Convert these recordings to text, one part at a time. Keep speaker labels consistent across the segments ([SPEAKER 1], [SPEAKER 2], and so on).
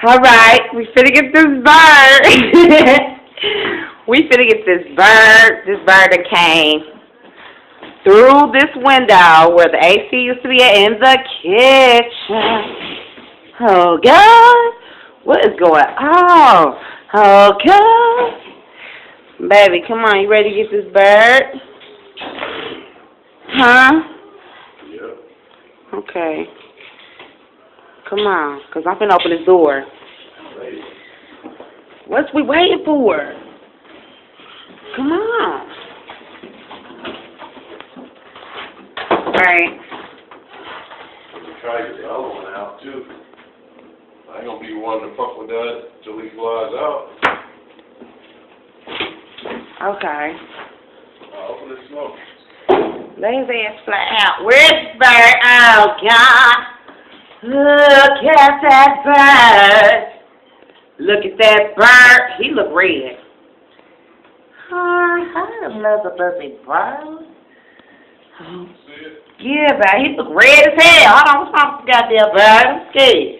[SPEAKER 1] All right, we finna get this bird. We finna get this bird. This bird that came through this window where the AC used to be at in the kitchen. Oh God, what is going on? Oh God, baby, come on, you ready to get this bird? Huh?
[SPEAKER 2] Yep.
[SPEAKER 1] Okay. Come on, cause I'm finna open this door. What's we waiting for? Come on. Right.
[SPEAKER 2] Try to get the other one out too. I ain't gonna be one to fuck with that till he flies out.
[SPEAKER 1] Okay.
[SPEAKER 2] I'll open the smoke.
[SPEAKER 1] Let his ass fly out. Where's the bird? Oh God. Look at that bird. Look at that bird. He look red. Hi, another birthday bird.
[SPEAKER 2] See it?
[SPEAKER 1] Yeah, but he look red as hell. Hold on, what's wrong with the goddamn bird? I'm scared.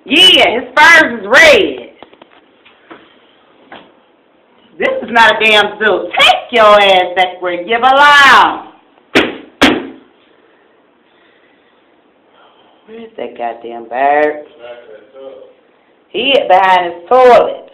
[SPEAKER 1] Yeah, his fur is red. This is not a damn zoo. Take your ass back where you belong. Where's that goddamn bird?
[SPEAKER 2] Smack that tub.
[SPEAKER 1] He is behind his toilet.